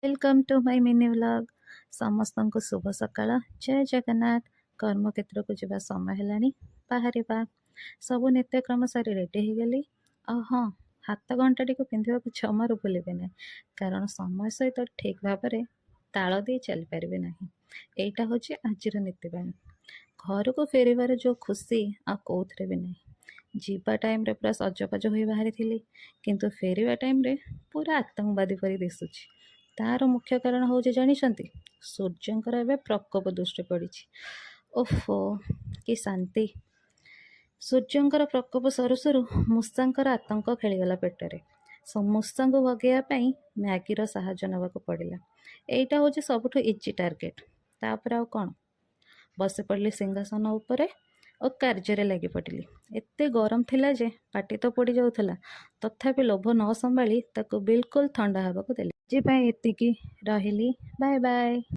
Welcome to my mini vlog. समस्तंको शुभ सकाळ। जय जगन्नाथ। कर्मक्षेत्र को जब समय है बाहर सबू नित्यक्रम सारी रेडी हो गली। हाँ, हाथ घंटाटी को पिंधा जमार भूलें ना, कारण समय सहित ठीक भाव में ताल दे चली पारे ना। यहाँ हूँ आज नीतिवाणी। घर को फेरबार जो खुशी आउे भी ना। जीवा टाइम रे पूरा सजबाज हो बाहरी थी, किंतु फेरवा टाइम रे पूरा आतंकवादी परी दिशुची। तार मुख्य कारण हूँ जानते सूर्यंकर एवं प्रकोप दृष्टि पड़ी। ओफो कि शांति। सूर्यंकर प्रकोप सरू सरू मूषांकर आतंक खेलीगला पेटरे। मूषा को भगेवाई मैगीर साहाय्य नाक पड़ा। यहाँ हूँ सबुठ इजी टार्गेट। तापर आउ कौन बस पड़ली सिंहासन उपरे और कार्य लगी पड़िली। एते गरम थिला जे पाटी तो पड़ जाऊला, तथापि लोभ न संभाली ताको बिल्कुल ठंडा हवाक देली। जी एतिकी रहिली। Bye bye.